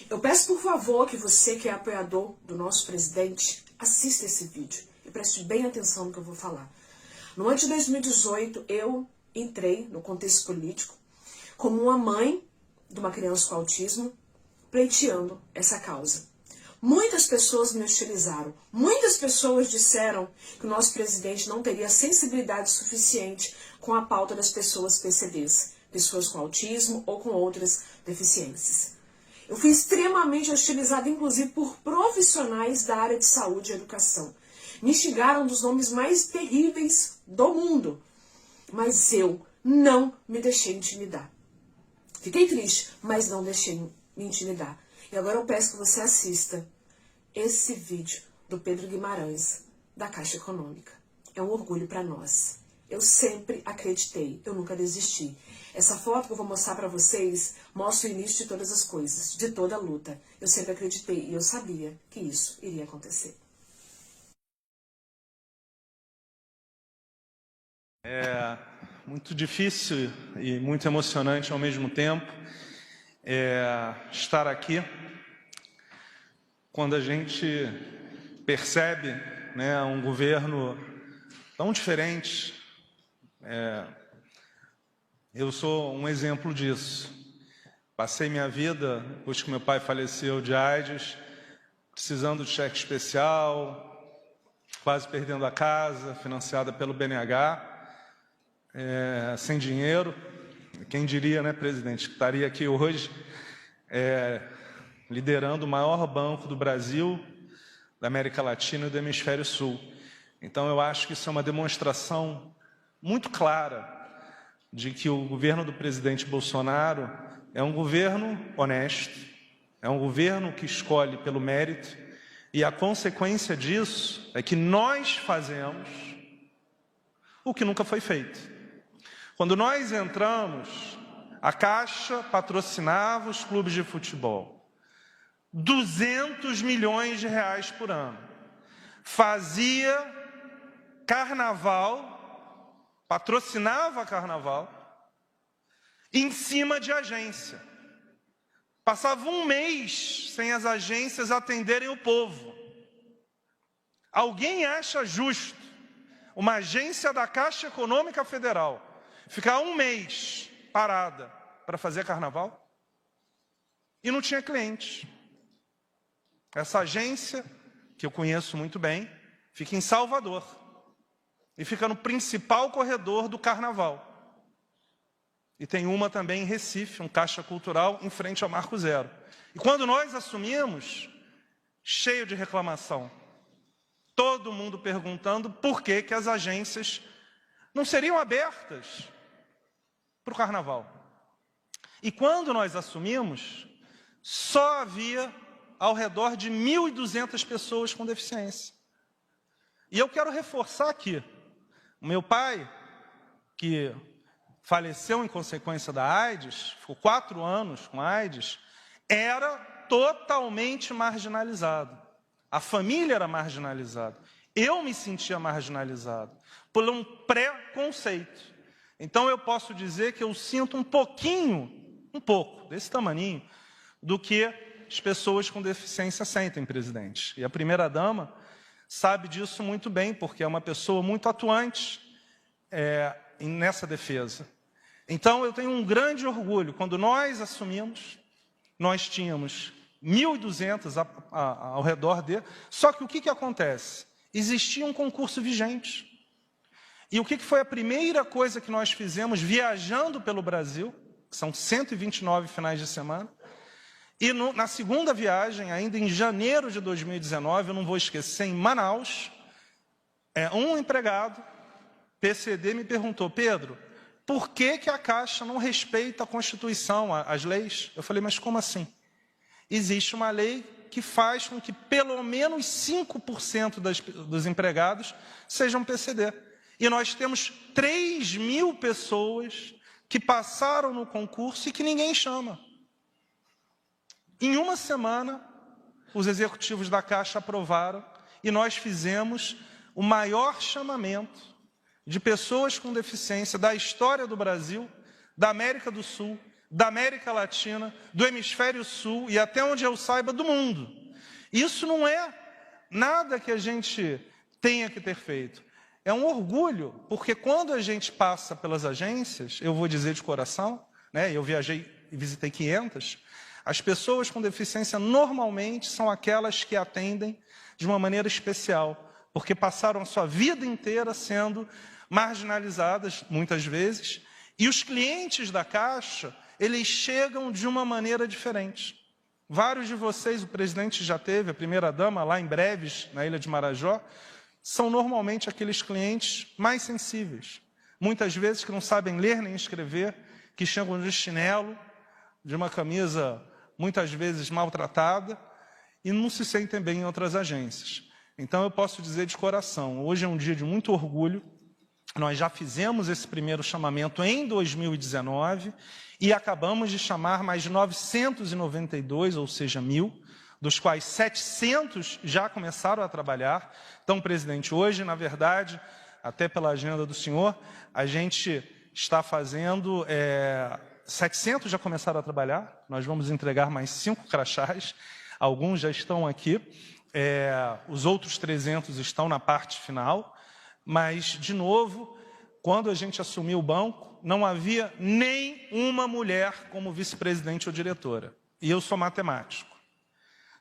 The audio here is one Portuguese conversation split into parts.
Eu peço, por favor, que você que é apoiador do nosso presidente, assista esse vídeo e preste bem atenção no que eu vou falar. No ano de 2018, eu entrei no contexto político como uma mãe de uma criança com autismo, pleiteando essa causa. Muitas pessoas me hostilizaram, muitas pessoas disseram que o nosso presidente não teria sensibilidade suficiente com a pauta das pessoas PCDs, pessoas com autismo ou com outras deficiências. Eu fui extremamente hostilizada, inclusive, por profissionais da área de saúde e educação. Me xingaram dos nomes mais terríveis do mundo, mas eu não me deixei intimidar. Fiquei triste, mas não deixei me intimidar. E agora eu peço que você assista esse vídeo do Pedro Guimarães, da Caixa Econômica. É um orgulho para nós. Eu sempre acreditei, eu nunca desisti. Essa foto que eu vou mostrar para vocês mostra o início de todas as coisas, de toda a luta. Eu sempre acreditei e eu sabia que isso iria acontecer. É muito difícil e muito emocionante ao mesmo tempo estar aqui quando a gente percebe, né, um governo tão diferente. Eu sou um exemplo disso. Passei minha vida, depois que meu pai faleceu de AIDS, precisando de cheque especial, quase perdendo a casa, financiada pelo BNH, sem dinheiro. Quem diria, né, presidente, que estaria aqui hoje liderando o maior banco do Brasil, da América Latina e do Hemisfério Sul. Então, eu acho que isso é uma demonstração muito clara de que o governo do presidente Bolsonaro é um governo honesto, é um governo que escolhe pelo mérito, e a consequência disso é que nós fazemos o que nunca foi feito. Quando nós entramos, a Caixa patrocinava os clubes de futebol. 200 milhões de reais por ano. Fazia carnaval, patrocinava carnaval, em cima de agência. Passava um mês sem as agências atenderem o povo. Alguém acha justo uma agência da Caixa Econômica Federal ficar um mês parada para fazer carnaval? E não tinha cliente. Essa agência, que eu conheço muito bem, fica em Salvador e fica no principal corredor do carnaval. E tem uma também em Recife, um Caixa Cultural, em frente ao Marco Zero. E quando nós assumimos, cheio de reclamação, todo mundo perguntando por que que as agências não seriam abertas para o carnaval. E quando nós assumimos, só havia ao redor de 1.200 pessoas com deficiência. E eu quero reforçar aqui, o meu pai, que faleceu em consequência da AIDS, ficou 4 anos com AIDS, era totalmente marginalizado. A família era marginalizada. Eu me sentia marginalizado por um preconceito. Então eu posso dizer que eu sinto um pouco, desse tamaninho, do que as pessoas com deficiência sentem, presidente. E a primeira-dama sabe disso muito bem, porque é uma pessoa muito atuante nessa defesa. Então eu tenho um grande orgulho. Quando nós assumimos, nós tínhamos 1.200 ao redor dele. Só que o que acontece? Existia um concurso vigente. E o que foi a primeira coisa que nós fizemos viajando pelo Brasil? São 129 finais de semana. E na segunda viagem, ainda em janeiro de 2019, eu não vou esquecer, em Manaus, um empregado, PCD, me perguntou: Pedro, por que que a Caixa não respeita a Constituição, as leis? Eu falei: mas como assim? Existe uma lei que faz com que pelo menos 5% dos empregados sejam PCD. E nós temos 3.000 pessoas que passaram no concurso e que ninguém chama. Em uma semana, os executivos da Caixa aprovaram e nós fizemos o maior chamamento de pessoas com deficiência da história do Brasil, da América do Sul, da América Latina, do Hemisfério Sul e, até onde eu saiba, do mundo. Isso não é nada que a gente tenha que ter feito. É um orgulho, porque quando a gente passa pelas agências, eu vou dizer de coração, né, eu viajei e visitei 500, as pessoas com deficiência normalmente são aquelas que atendem de uma maneira especial, porque passaram a sua vida inteira sendo marginalizadas, muitas vezes, e os clientes da Caixa, eles chegam de uma maneira diferente. Vários de vocês, o presidente já teve, a primeira-dama, lá em Breves, na Ilha de Marajó, são normalmente aqueles clientes mais sensíveis. Muitas vezes que não sabem ler nem escrever, que chegam de chinelo, de uma camisa muitas vezes maltratada, e não se sentem bem em outras agências. Então eu posso dizer de coração, hoje é um dia de muito orgulho. Nós já fizemos esse primeiro chamamento em 2019 e acabamos de chamar mais de 992, ou seja, 1.000, dos quais 700 já começaram a trabalhar. Então, presidente, hoje, na verdade, até pela agenda do senhor, a gente está fazendo... 700 já começaram a trabalhar, nós vamos entregar mais 5 crachás, alguns já estão aqui, os outros 300 estão na parte final. Mas, de novo, quando a gente assumiu o banco, não havia nem uma mulher como vice-presidente ou diretora. E eu sou matemático.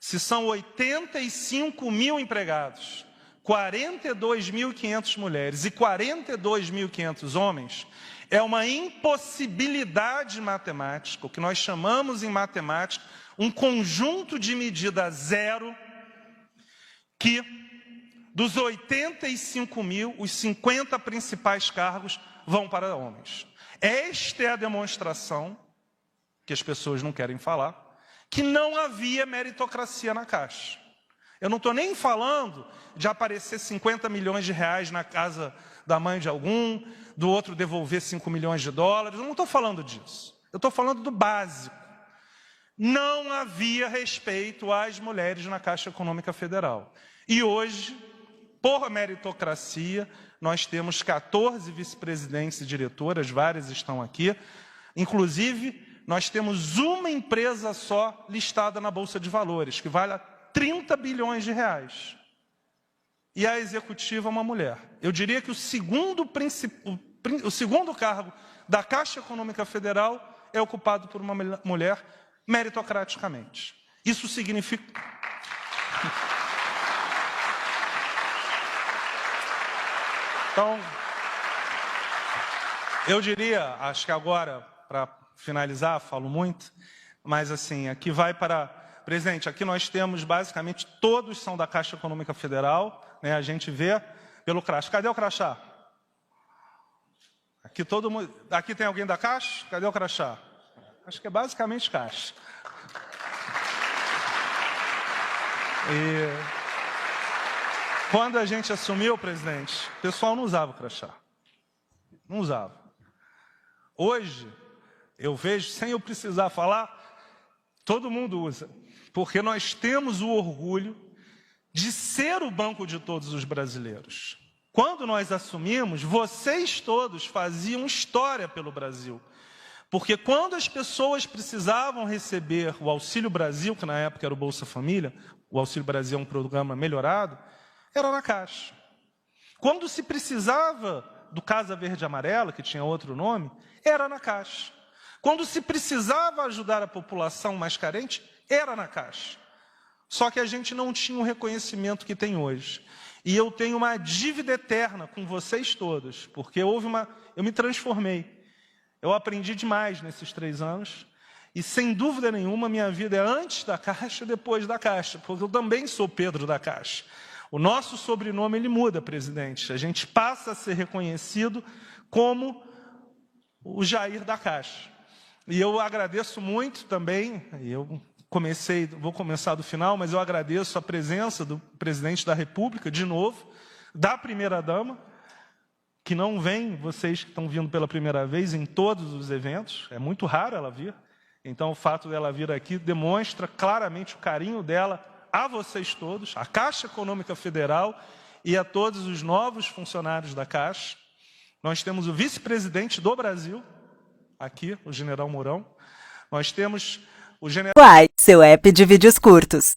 Se são 85.000 empregados, 42.500 mulheres e 42.500 homens, é uma impossibilidade matemática, o que nós chamamos em matemática um conjunto de medida zero, que dos 85.000, os 50 principais cargos vão para homens. Esta é a demonstração, que as pessoas não querem falar, que não havia meritocracia na Caixa. Eu não estou nem falando de aparecer 50 milhões de reais na casa da mãe de algum, do outro devolver 5 milhões de dólares, eu não estou falando disso. Eu estou falando do básico. Não havia respeito às mulheres na Caixa Econômica Federal. E hoje, por meritocracia, nós temos 14 vice-presidentes e diretoras, várias estão aqui. Inclusive, nós temos uma empresa só listada na Bolsa de Valores, que vale 30 bilhões de reais. E a executiva é uma mulher. Eu diria que o segundo cargo da Caixa Econômica Federal é ocupado por uma mulher meritocraticamente. Isso significa... Então, eu diria, acho que agora, para finalizar, falo muito, mas assim, aqui vai para... Presidente, aqui nós temos basicamente, todos são da Caixa Econômica Federal, né? A gente vê pelo crachá. Cadê o crachá? Aqui todo mundo... Aqui tem alguém da Caixa? Cadê o crachá? Acho que é basicamente Caixa. E... Quando a gente assumiu, presidente, o pessoal não usava o crachá. Não usava. Hoje, eu vejo, sem eu precisar falar, todo mundo usa. Porque nós temos o orgulho de ser o banco de todos os brasileiros. Quando nós assumimos, vocês todos faziam história pelo Brasil. Porque quando as pessoas precisavam receber o Auxílio Brasil, que na época era o Bolsa Família, o Auxílio Brasil é um programa melhorado, era na Caixa. Quando se precisava do Casa Verde e Amarela, que tinha outro nome, era na Caixa. Quando se precisava ajudar a população mais carente, era na Caixa. Só que a gente não tinha o reconhecimento que tem hoje. E eu tenho uma dívida eterna com vocês todos, porque eu me transformei. Eu aprendi demais nesses 3 anos, e sem dúvida nenhuma, minha vida é antes da Caixa e depois da Caixa, porque eu também sou Pedro da Caixa. O nosso sobrenome, ele muda, presidente. A gente passa a ser reconhecido como o Jair da Caixa. E eu agradeço muito também, vou começar do final, mas eu agradeço a presença do presidente da República, de novo, da primeira-dama, que não vem, vocês que estão vindo pela primeira vez, em todos os eventos, é muito raro ela vir. Então, o fato dela vir aqui demonstra claramente o carinho dela a vocês todos, à Caixa Econômica Federal e a todos os novos funcionários da Caixa. Nós temos o vice-presidente do Brasil, aqui, o general Mourão. Nós temos o general... Uai, seu app de vídeos curtos.